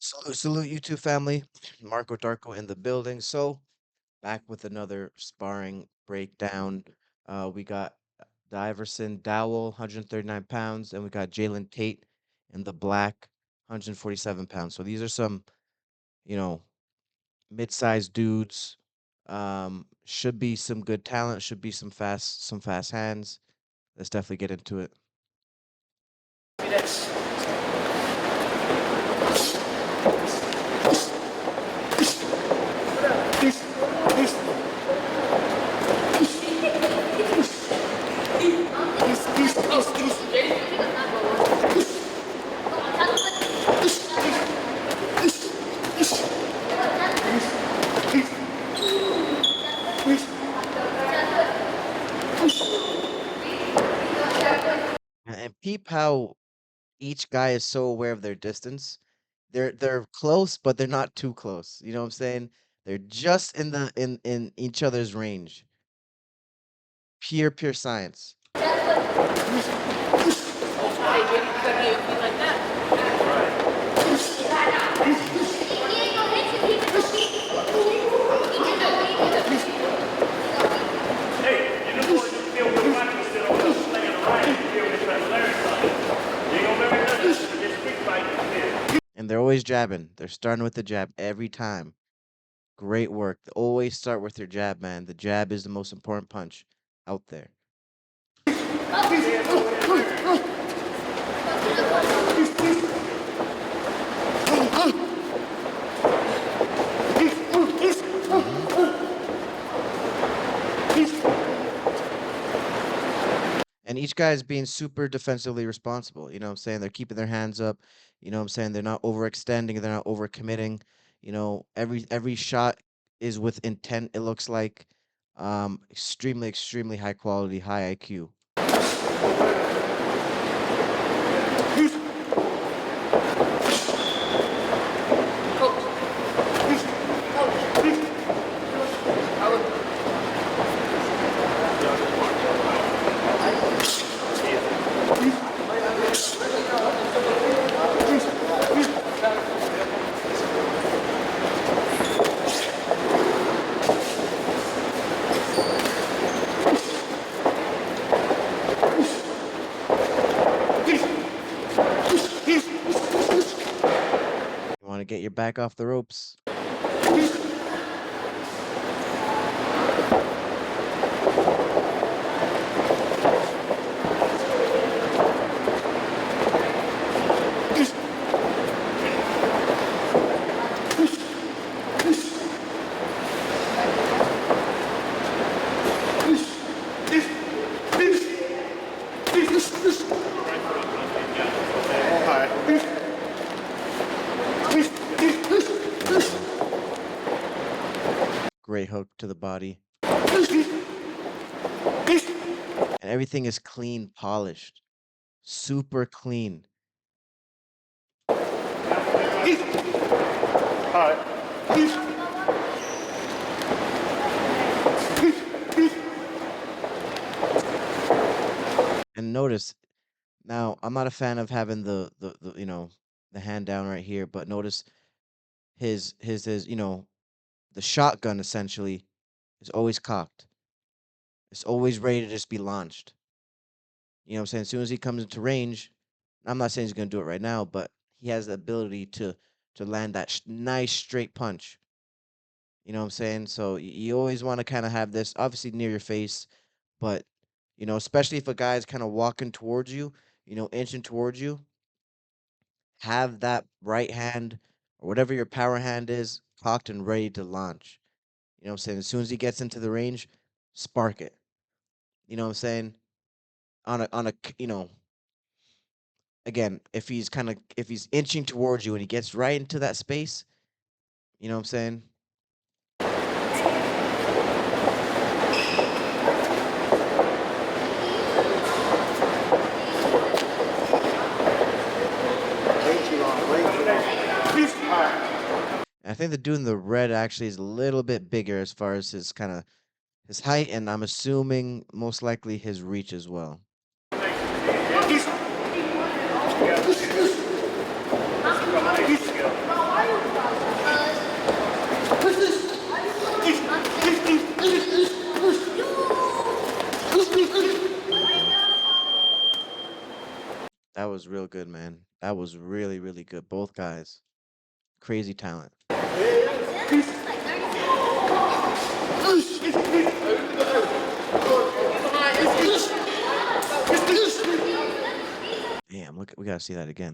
Salute you two family. Marco Darko in the building. So back with another sparring breakdown. We got Diverson Dowell, 139 pounds, and we got Jalen Tate in the black, 147 pounds. So these are some, you know, mid-sized dudes. Should be some good talent, should be some fast hands. Let's definitely get into it. And peep how each guy is so aware of their distance. They're close, but they're not too close. You know what I'm saying? They're just in each other's range. Pure science. And they're always jabbing. They're starting with the jab every time. Great work. Always start with your jab, man. The jab is the most important punch out there. And each guy is being super defensively responsible. You know what I'm saying? They're keeping their hands up. You know what I'm saying? They're not overextending. They're not overcommitting. You know, every shot is with intent, it looks like. Extremely high quality, high IQ. You want to get your back off the ropes. Great hook to the body. And everything is clean, polished. Super clean. And notice, now I'm not a fan of having the hand down right here, but notice his the shotgun essentially is always cocked. It's always ready to just be launched. You know what I'm saying? As soon as he comes into range, I'm not saying he's gonna do it right now, but he has the ability to land that nice straight punch. You know what I'm saying? So you always want to kind of have this obviously near your face, but especially if a guy's kind of walking towards you, inching towards you, have that right hand or whatever your power hand is cocked and ready to launch. You know what I'm saying? As soon as he gets into the range, spark it. You know what I'm saying? Again, if he's inching towards you and he gets right into that space, you know what I'm saying? I think the dude in the red actually is a little bit bigger as far as his height, and I'm assuming most likely his reach as well. was real good, man. That was really, really good. Both guys. Crazy talent. Damn, look, we gotta see that again.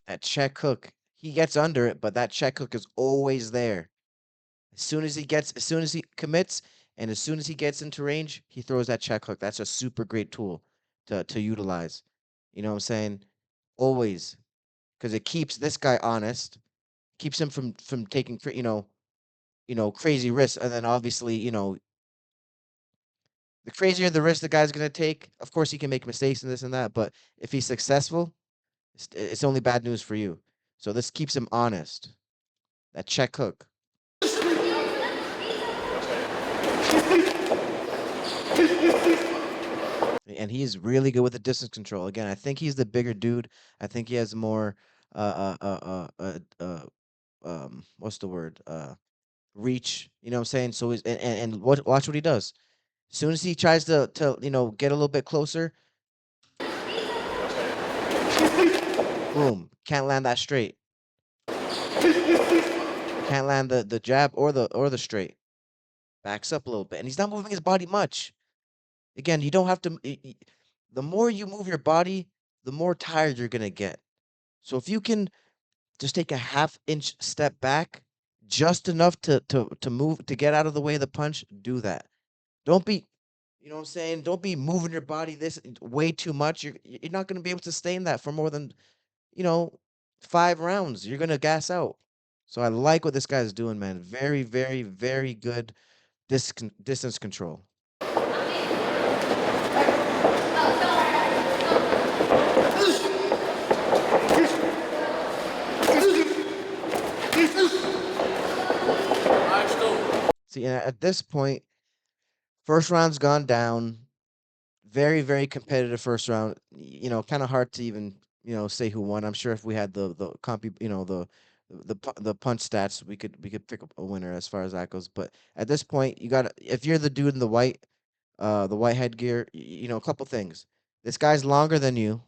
That check hook, he gets under it, but that check hook is always there. As soon as he commits, and as soon as he gets into range, he throws that check hook. That's a super great tool to utilize. You know what I'm saying? Always, because it keeps this guy honest, keeps him from taking crazy risks, and then obviously the crazier the risk the guy's gonna take. Of course, he can make mistakes and this and that, but if he's successful, it's only bad news for you. So this keeps him honest. That check hook. And he's really good with the distance control. Again, I think he's the bigger dude. I think he has more what's the word? Reach. You know what I'm saying? So he's and watch what he does. As soon as he tries to get a little bit closer, boom, can't land that straight. Can't land the jab or the straight. Backs up a little bit, and he's not moving his body much. Again, you don't have to. The more you move your body, the more tired you're gonna get. So if you can just take a half-inch step back, just enough to move to get out of the way of the punch, do that. Don't be, you know what I'm saying? Don't be moving your body this way too much. You're not gonna be able to sustain that for more than, you know, 5 rounds. You're gonna gas out. So I like what this guy's doing, man. Very, very, very good distance control. See, and at this point, first round's gone down. Very, very competitive first round. Kind of hard to even say who won. I'm sure if we had the comp, the punch stats, we could pick up a winner as far as that goes. But at this point, you got if you're the dude in the white headgear, a couple things. This guy's longer than you,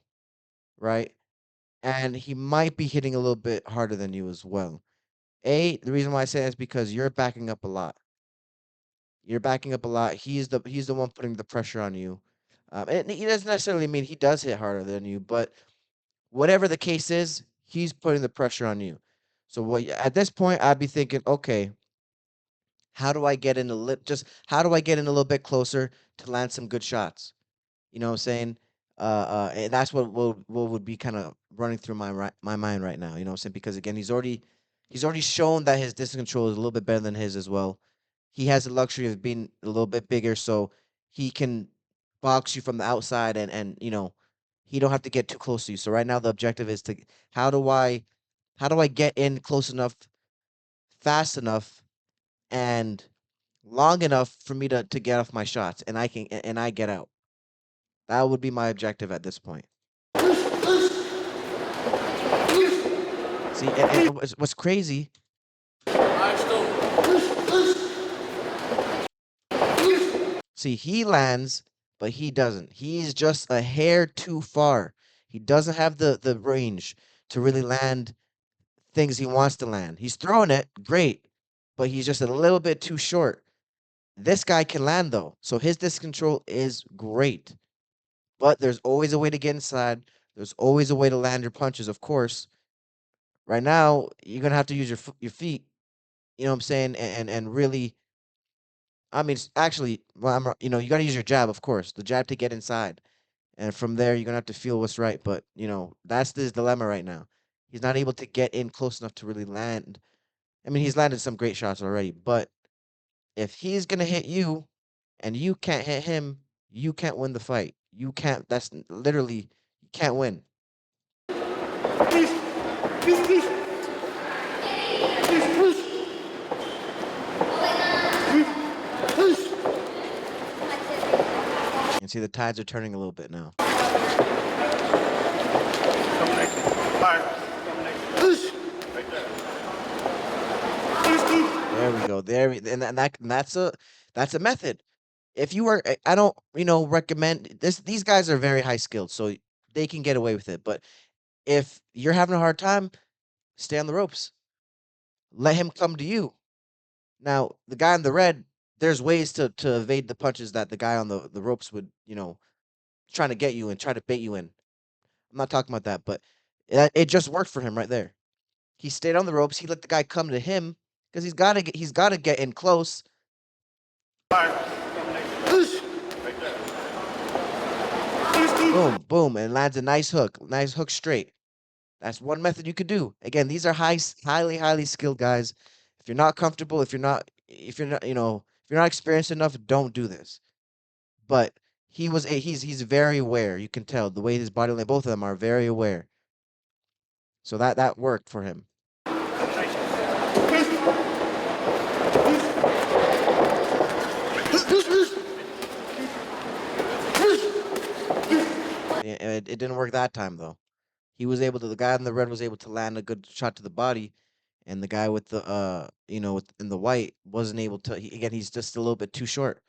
right? And he might be hitting a little bit harder than you as well. The reason why I say that is because you're backing up a lot. You're backing up a lot. He's the one putting the pressure on you. And he doesn't necessarily mean he does hit harder than you, but whatever the case is, he's putting the pressure on you. So at this point, I'd be thinking, okay, how do I get in a little bit closer to land some good shots? You know what I'm saying? And that's what would be kind of running through my mind right now. You know what I'm saying? Because again, he's already shown that his distance control is a little bit better than his as well. He has the luxury of being a little bit bigger, so he can box you from the outside, and he don't have to get too close to you. So right now, the objective is to how do I how do I get in close enough, fast enough, and long enough for me to get off my shots, and I get out. That would be my objective at this point. See, and what's crazy. See, he lands, but he doesn't. He's just a hair too far. He doesn't have the range to really land things he wants to land. He's throwing it, great, but he's just a little bit too short. This guy can land though, so his distance control is great. But there's always a way to get inside. There's always a way to land your punches, of course. Right now, you're gonna have to use your feet. You know what I'm saying, and really, I mean, actually, well, you got to use your jab, of course, the jab to get inside. And from there, you're gonna have to feel what's right. But that's his dilemma right now. He's not able to get in close enough to really land. I mean, he's landed some great shots already, but if he's gonna hit you and you can't hit him, you can't win the fight. You can't. That's literally you can't win. And see, the tides are turning a little bit now. There we go. And that's a method. If you are, I don't, recommend this. These guys are very high skilled, so they can get away with it. But if you're having a hard time, stay on the ropes. Let him come to you. Now, the guy in the red, there's ways to evade the punches that the guy on the ropes would, trying to get you and try to bait you in. I'm not talking about that, but it just worked for him right there. He stayed on the ropes. He let the guy come to him because he's gotta get in close. Boom, boom, and lands a nice hook straight. That's one method you could do. Again, these are highly skilled guys. If you're not comfortable, if you're not experienced enough, don't do this. But he's very aware. You can tell the way his body language. Both of them are very aware. So that worked for him. It didn't work that time though. The guy in the red was able to land a good shot to the body, and the guy with the in the white wasn't able to. Again, he's just a little bit too short.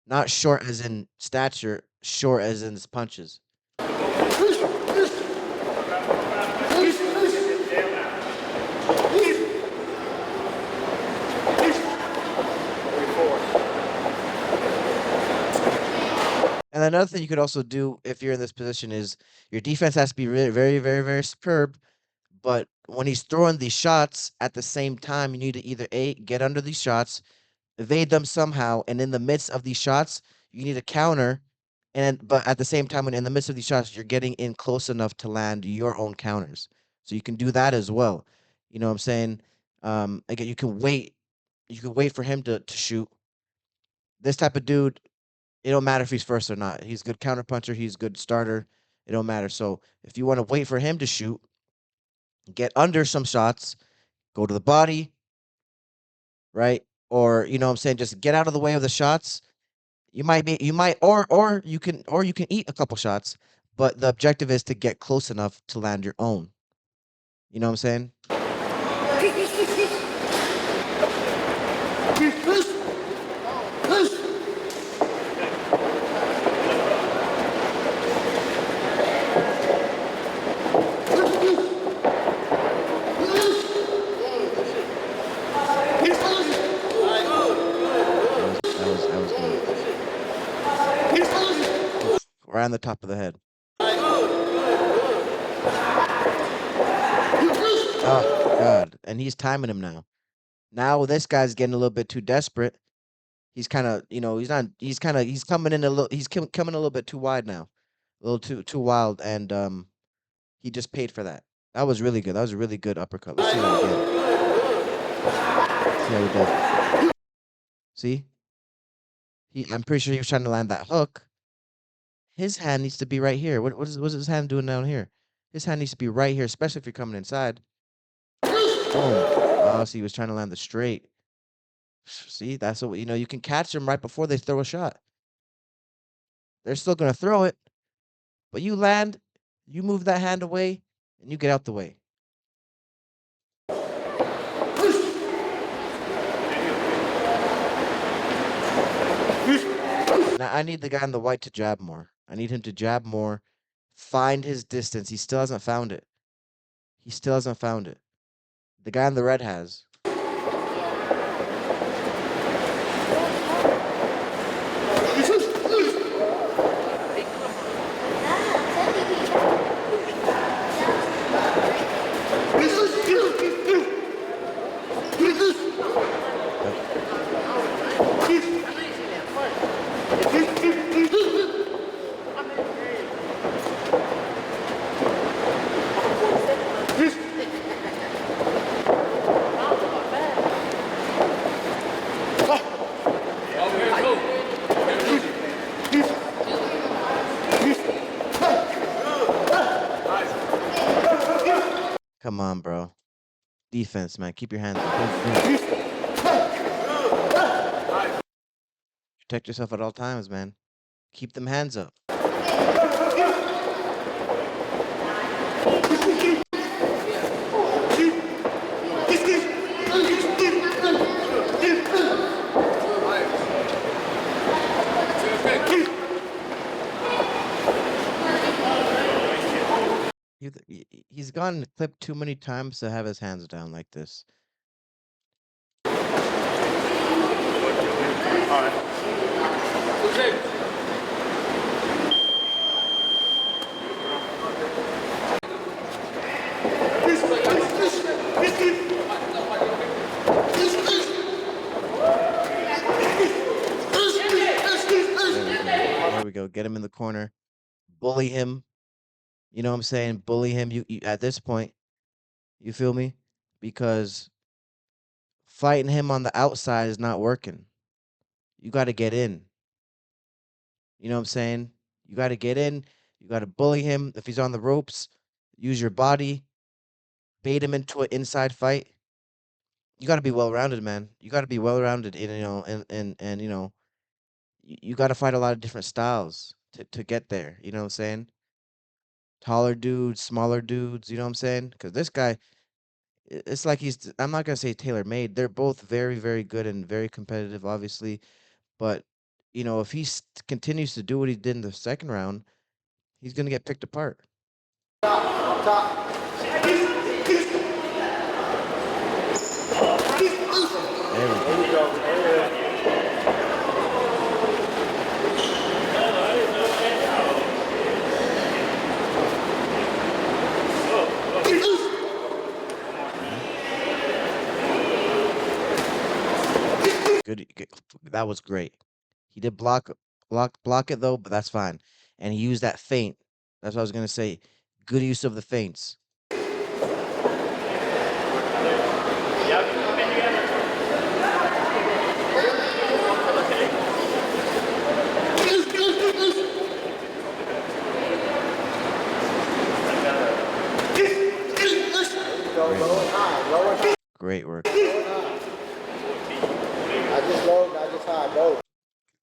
Not short as in stature, short as in his punches. And another thing you could also do if you're in this position is your defense has to be very, very, very, very superb. But when he's throwing these shots at the same time, you need to either get under these shots, evade them somehow, and in the midst of these shots, you need to counter. But at the same time, when in the midst of these shots, you're getting in close enough to land your own counters. So you can do that as well. You know what I'm saying? Again, you can wait. You can wait for him to shoot. This type of dude, it don't matter if he's first or not. He's a good counter puncher. He's a good starter. It don't matter. So if you want to wait for him to shoot, get under some shots, go to the body, right? Or you know what I'm saying, just get out of the way of the shots. You might, or you can eat a couple shots, but the objective is to get close enough to land your own. You know what I'm saying? That was good. Right on the top of the head. Oh God! And he's timing him now. Now this guy's getting a little bit too desperate. He's kind of, he's not. He's coming in a little. He's coming a little bit too wide now, a little too wild, and he just paid for that. That was really good. That was a really good uppercut. Let's see that again. See how he does it. See? I'm pretty sure he was trying to land that hook. His hand needs to be right here. What's his hand doing down here? His hand needs to be right here, especially if you're coming inside. Boom. Oh, so he was trying to land the straight. See, that's what you can catch them right before they throw a shot. They're still gonna throw it, but you land, you move that hand away, and you get out the way. Now I need the guy in the white to jab more. I need him to jab more, find his distance. He still hasn't found it. He still hasn't found it. The guy in the red has. Come on, bro. Defense, man. Keep your hands up. Protect yourself at all times, man. Keep them hands up. He's gotten clipped too many times to have his hands down like this. There we go. There we go. Get him in the corner. Bully him. You know what I'm saying? Bully him. You at this point, you feel me? Because fighting him on the outside is not working. You got to get in. You know what I'm saying? You got to get in. You got to bully him. If he's on the ropes, use your body, bait him into an inside fight. You got to be well rounded, man. You got to be well rounded, and you got to fight a lot of different styles to get there. You know what I'm saying? Taller dudes, smaller dudes. You know what I'm saying? Because this guy, it's like I'm not gonna say tailor made. They're both very, very good and very competitive, obviously. But if he continues to do what he did in the second round, he's gonna get picked apart. There we go. Good. That was great. He did block it though, but that's fine. And he used that feint. That's what I was gonna say. Good use of the feints. Great work.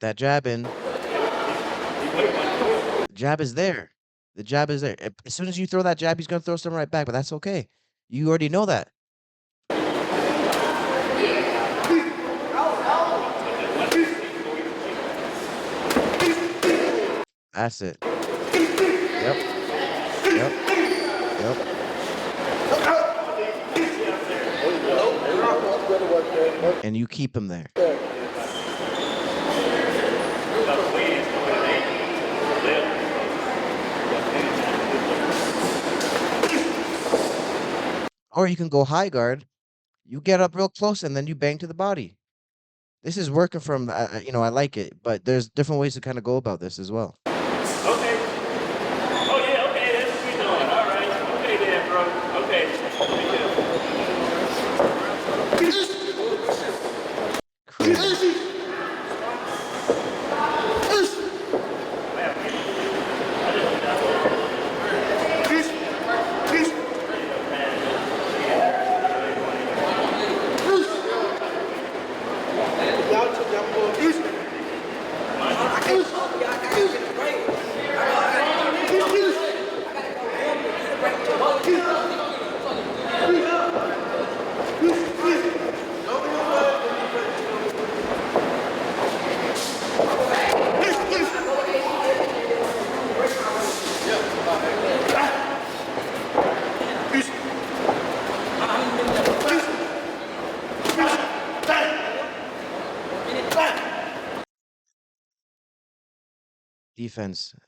That jab in. Jab is there. The jab is there. As soon as you throw that jab, he's gonna throw something right back, but that's okay. You already know that. That's it. Yep. Yep. Yep. And you keep him there. Or you can go high guard. You get up real close and then you bang to the body. This is working from, I like it, but there's different ways to kind of go about this as well. Okay. Oh, yeah, okay, that's what we're doing. All right. Okay, then, bro. Okay. Crazy.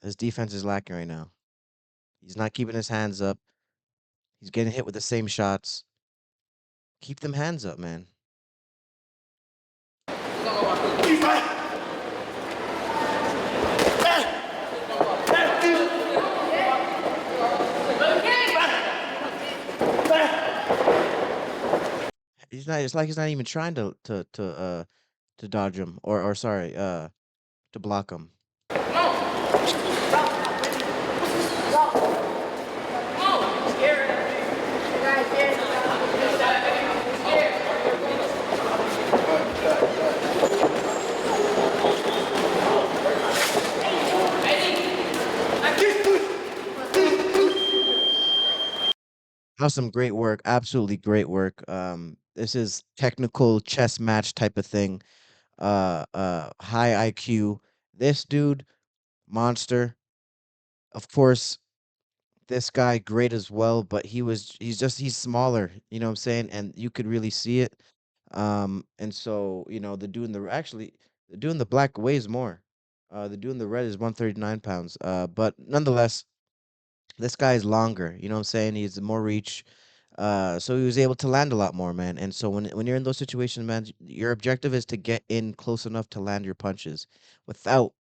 His defense is lacking right now. He's not keeping his hands up. He's getting hit with the same shots. Keep them hands up, man. It's like he's not even trying to dodge him or sorry, to block him. That was some great work. Absolutely great work. This is technical chess match type of thing. High IQ. This dude, monster. Of course, This guy great as well, but he's smaller, you know what I'm saying? And you could really see it. And so, the dude in the dude in the black weighs more. The dude in the red is 139 pounds. But nonetheless, this guy is longer, you know what I'm saying? He has more reach. So he was able to land a lot more, man. And so when you're in those situations, man, your objective is to get in close enough to land your punches without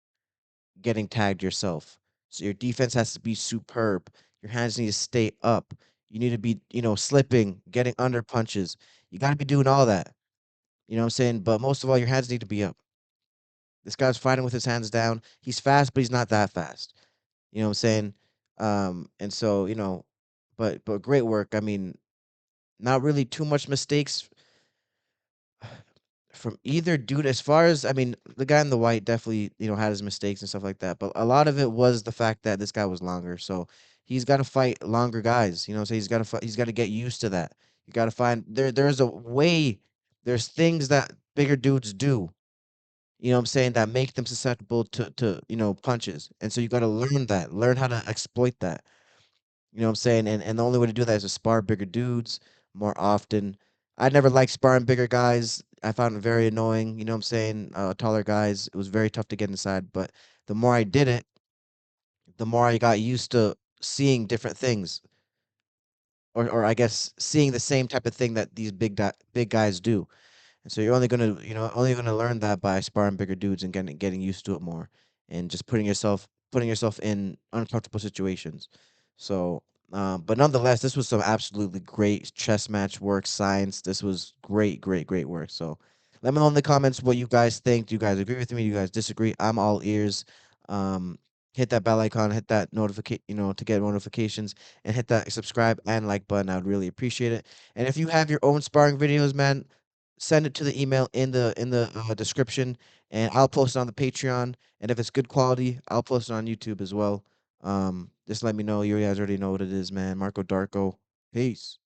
getting tagged yourself. So your defense has to be superb. Your hands need to stay up. You need to be, slipping, getting under punches. You got to be doing all that. You know what I'm saying? But most of all, your hands need to be up. This guy's fighting with his hands down. He's fast, but he's not that fast. You know what I'm saying? And so, but great work. I mean, not really too much mistakes from either dude. As far as, I mean, the guy in the white definitely, had his mistakes and stuff like that, but a lot of it was the fact that this guy was longer. So he's got to fight longer guys, so he's got to get used to that. You got to find there's a way, there's things that bigger dudes do, you know what I'm saying, that make them susceptible to punches. And so you got to learn how to exploit that. You know what I'm saying? And the only way to do that is to spar bigger dudes more often. I never liked sparring bigger guys. I found it very annoying. You know what I'm saying? Taller guys. It was very tough to get inside. But the more I did it, the more I got used to seeing different things, or I guess seeing the same type of thing that these big guys do. And so you're only gonna learn that by sparring bigger dudes and getting used to it more, and just putting yourself in uncomfortable situations. So, but nonetheless, this was some absolutely great chess match work, science. This was great, great, great work. So, let me know in the comments what you guys think. Do you guys agree with me? Do you guys disagree? I'm all ears. Um, hit that bell icon, hit that notification, to get notifications, and hit that subscribe and like button. I would really appreciate it. And if you have your own sparring videos, man, send it to the email in the description, and I'll post it on the Patreon. And if it's good quality, I'll post it on YouTube as well. Just let me know. You guys already know what it is, man. Marco Darko. Peace.